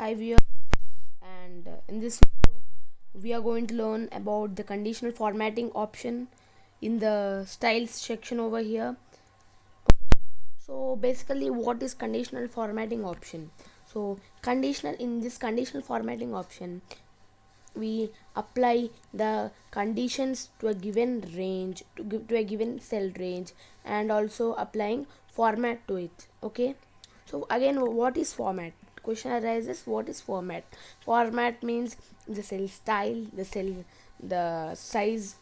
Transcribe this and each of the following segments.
Hi viewers, and in this video we are going to learn about the conditional formatting option in the styles section over here. So basically, what is conditional formatting option? So conditional in this conditional formatting option, we apply the conditions to a given range, to a given cell range, and also applying format to it. Okay, so again, what is format? Question arises, what is format? Format means the cell style, the size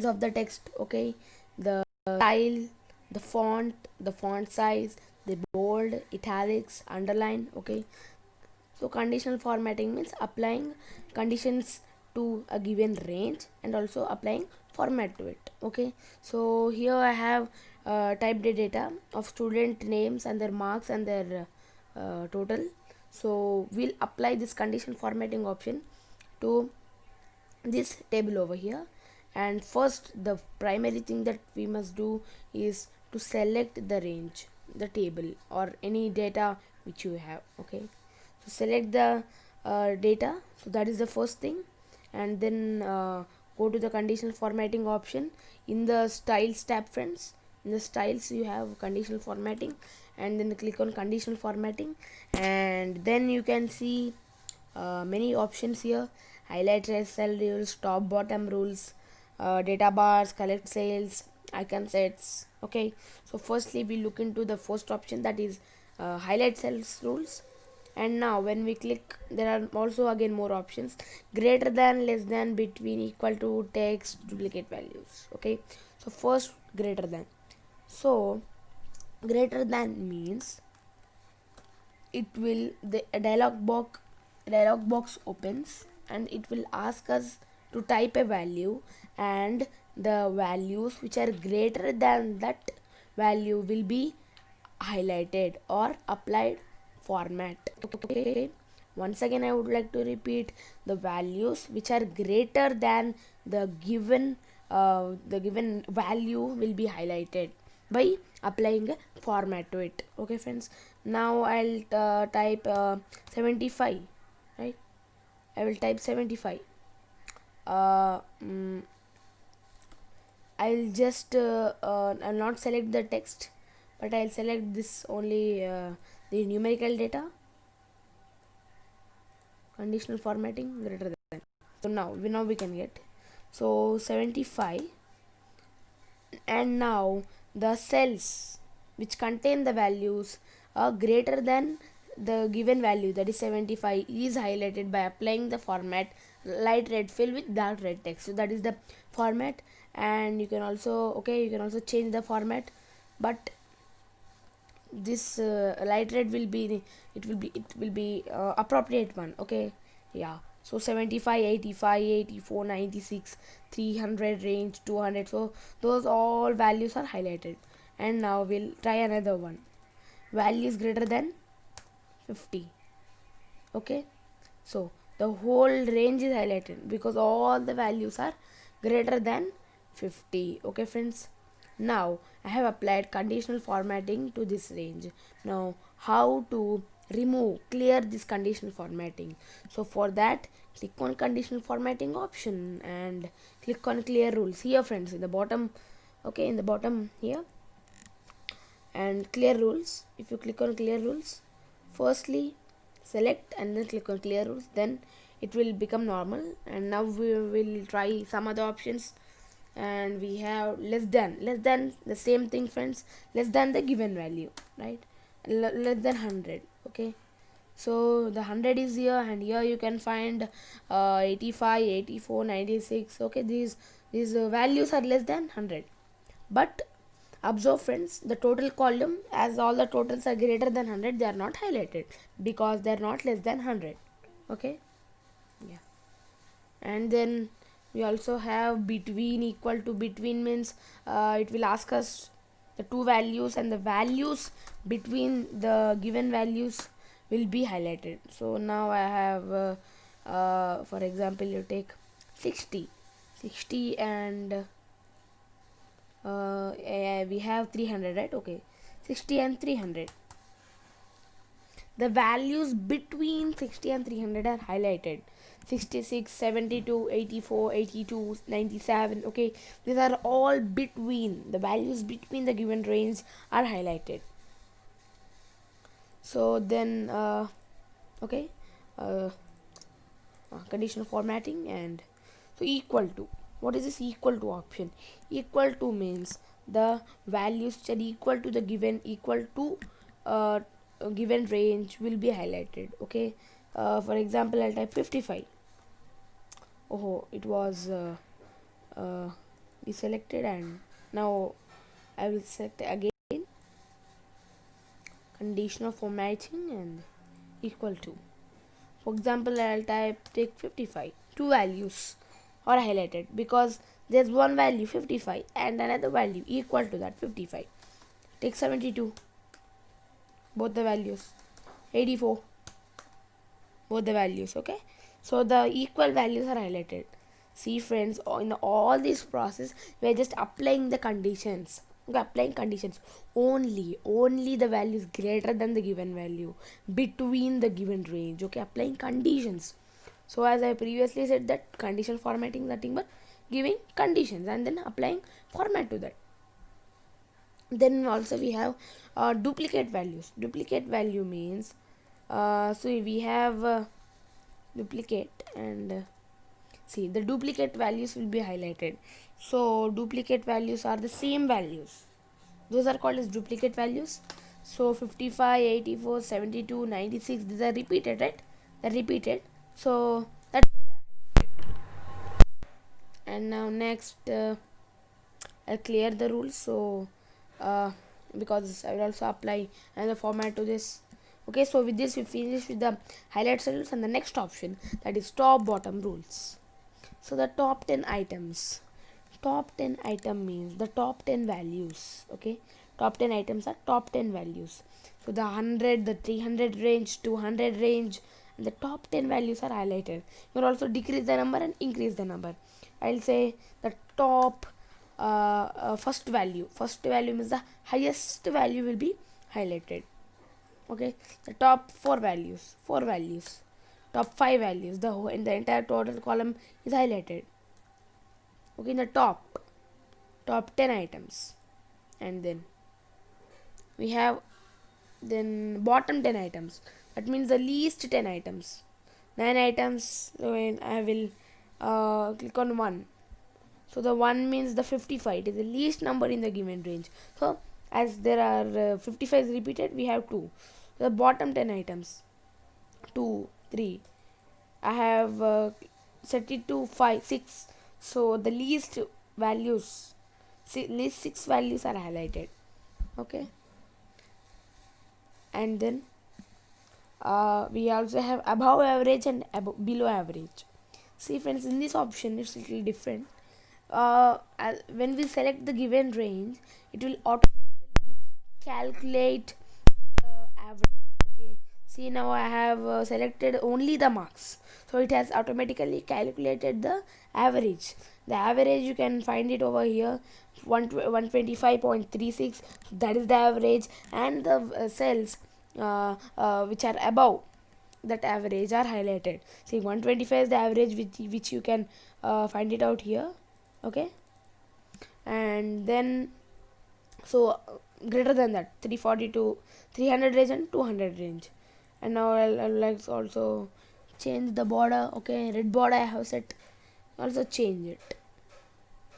of the text. Okay, the style, the font size, the bold, italics, underline. Okay, so conditional formatting means applying conditions to a given range and also applying format to it. Okay, so here I have typed the data of student names and their marks and their total. So we'll apply this condition formatting option to this table over here. And first, the primary thing that we must do is to select the range, the table, or any data which you have. Okay, so select the data, so that is the first thing. And then go to the conditional formatting option in the styles tab, friends. In the styles you have conditional formatting, and then click on conditional formatting, and then you can see many options here: highlight cell rules, top bottom rules, data bars, collect cells, icon sets. Okay, so firstly we look into the first option, that is highlight cells rules. And now when we click, there are also again more options: greater than, less than, between, equal to, text, duplicate values. Okay, so first, greater than. So greater than means it will the dialog box opens, and it will ask us to type a value, and the values which are greater than that value will be highlighted or applied format. Okay, once again I would like to repeat: the values which are greater than the given value will be highlighted by applying a format to it. Okay friends, now I'll type 75, right? I will type 75. uh, mm, I'll not select the text, but I'll select this only, the numerical data. Conditional formatting greater than. So now we can get, so 75. And now the cells which contain the values are greater than the given value, that is 75, is highlighted by applying the format light red fill with dark red text. So that is the format. And you can also, okay, you can also change the format, but this light red will be, it will be appropriate one. Okay, yeah, so 75, 85, 84, 96, 300 range, 200, so those all values are highlighted. And now we'll try another one: values greater than 50. Okay, so the whole range is highlighted because all the values are greater than 50. Okay friends, now I have applied conditional formatting to this range. Now how to clear this conditional formatting? So for that, click on conditional formatting option and click on clear rules here, friends, in the bottom. Okay, in the bottom here, and clear rules. If you click on clear rules, firstly select and then click on clear rules, then it will become normal. And now we will try some other options. And we have less than the same thing, friends, less than the given value, right? Less than 100. Okay, so the 100 is here, and here you can find 85, 84, 96. Okay, these values are less than 100. But observe friends, the total column, as all the totals are greater than 100, they are not highlighted because they are not less than 100. Okay, yeah. And then we also have between. Equal to, between means it will ask us the two values, and the values between the given values will be highlighted. So now I have for example, you take 60, and we have 300, right? Okay, 60 and 300. the values between 60 and 300 are highlighted. 66, 72, 84, 82, 97. Okay, these are all between, the values between the given range are highlighted. So then okay, conditional formatting. And so equal to, what is this equal to option? Equal to means the values which are equal to the given, equal to a given range will be highlighted. Okay, for example, I'll type 55. Oh, it was deselected, and now I will select again conditional formatting and equal to. For example, I'll take 55. Two values are highlighted because there's one value 55 and another value equal to that 55. Take 72, both the values. 84, both the values. Okay, so the equal values are highlighted. See friends, in all this process we are just applying the conditions. Okay, applying conditions. Only the value is greater than the given value, between the given range. Okay, applying conditions. So as I previously said, that conditional formatting is nothing but giving conditions and then applying format to that. Then also we have duplicate values. Duplicate value means so we have duplicate, and see, the duplicate values will be highlighted. So duplicate values are the same values, those are called as duplicate values. So 55, 84, 72, 96, these are repeated, right? They're repeated, so that's why they are highlighted. And now next I'll clear the rules. So because I will also apply another format to this. Okay, so with this we finish with the highlight rules, and the next option, that is top bottom rules. So the top 10 items. Top 10 item means the top 10 values. Okay, top 10 items are top 10 values. So the 100, the 300 range, 200 range, and the top 10 values are highlighted. You will also decrease the number and increase the number. I'll say the top first value. First value means the highest value will be highlighted. Okay, the top four values. Top five values. In the entire total column is highlighted. Okay, in the top 10 items. And then we have then bottom 10 items. That means the least 10 items. 9 items. When I will click on 1. So the 1 means the 55. It is the least number in the given range. So as there are 55 is repeated, we have 2. So the bottom 10 items, 2, 3. I have set it to 5, 6. So the least values, least 6 values are highlighted. Okay, and then we also have above average and below average. See friends, in this option it's a little different. When we select the given range, it will automatically calculate the average. Okay, see, now I have selected only the marks, so it has automatically calculated the average. The average you can find it over here, 125.36, that is the average. And the cells which are above that average are highlighted. See, 125 is the average which you can find it out here. Okay, and then so greater than that, 342, 300 range and 200 range. And now I'll like also change the border. Okay, red border I have set, also change it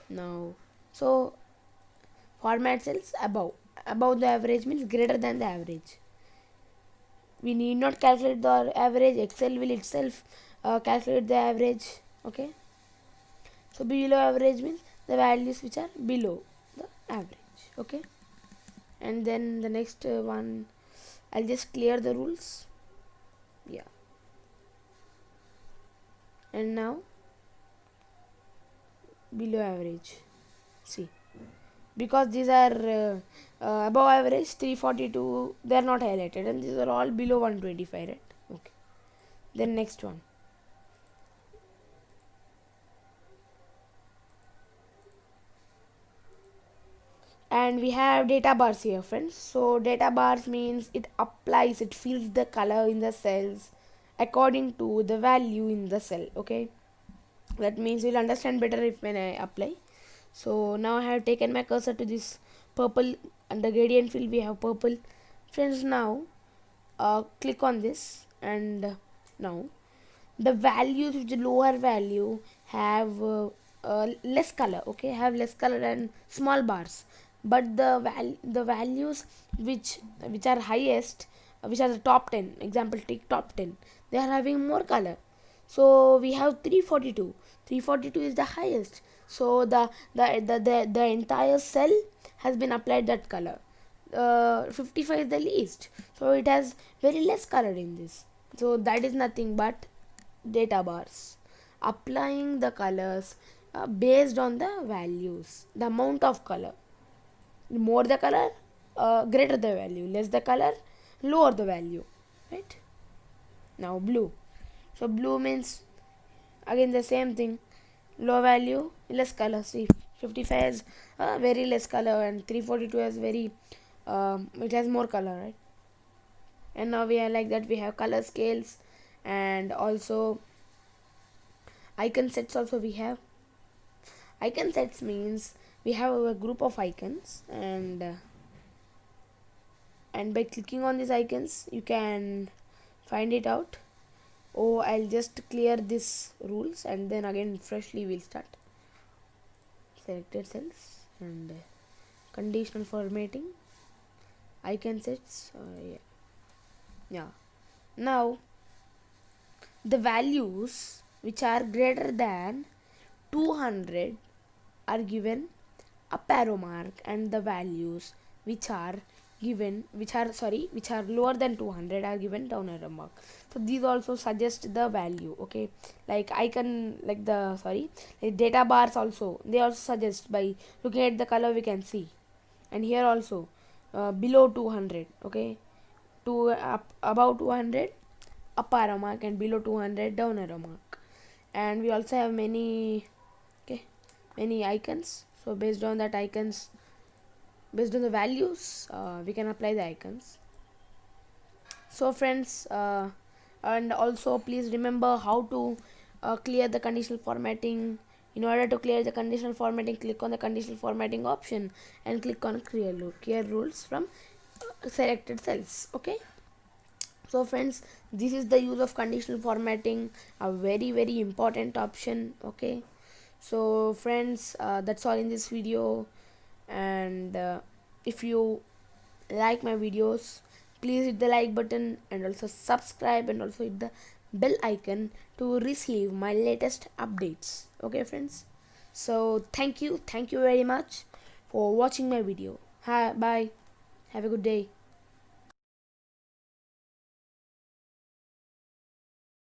now. So format cells above the average means greater than the average. We need not calculate the average, Excel will itself calculate the average. Okay, so below average means the values which are below the average. Okay, and then the next one, I'll just clear the rules. Yeah, and now below average. See, because these are above average 342, they are not highlighted, and these are all below 125, right? Okay, then next one, And we have data bars here, friends. So data bars means it fills the color in the cells according to the value in the cell. Okay, that means you'll understand better if when I apply. So now I have taken my cursor to this purple, under gradient field we have purple. Friends, now click on this, and now the values with the lower value have less color. Okay, have less color and small bars, but the values which are highest, which are the top 10, example take top 10, they are having more color. So we have 342. 342 is the highest, so the entire cell has been applied that color. 55 is the least, so it has very less color in this. So that is nothing but data bars, applying the colors based on the values, the amount of color. More the color, greater the value. Less the color, lower the value. Right? Now blue. So blue means again the same thing. Low value, less color. See, 55 has very less color, and 342 has very it has more color, right? And now we are like that. We have color scales, and also icon sets. Also we have icon sets means we have a group of icons, and by clicking on these icons you can find it out. Oh, I'll just clear this rules and then again freshly we'll start. Selected cells and conditional formatting, icon sets. Yeah. Now the values which are greater than 200 are given up arrow mark, and the values which are lower than 200 are given down arrow mark. So these also suggest the value. Okay, like icon, like data bars also, they also suggest by looking at the color we can see. And here also below 200, okay, to above 200 up arrow mark, and below 200 down arrow mark. And we also have many icons. So based on that icons, based on the values, we can apply the icons. So friends, and also please remember how to clear the conditional formatting. In order to clear the conditional formatting, click on the conditional formatting option and click on clear rules from selected cells. Okay, so friends, this is the use of conditional formatting, a very important option. Okay, so friends, that's all in this video. And if you like my videos, please hit the like button and also subscribe, and also hit the bell icon to receive my latest updates. Okay friends, so thank you very much for watching my video. Hi, bye, have a good day.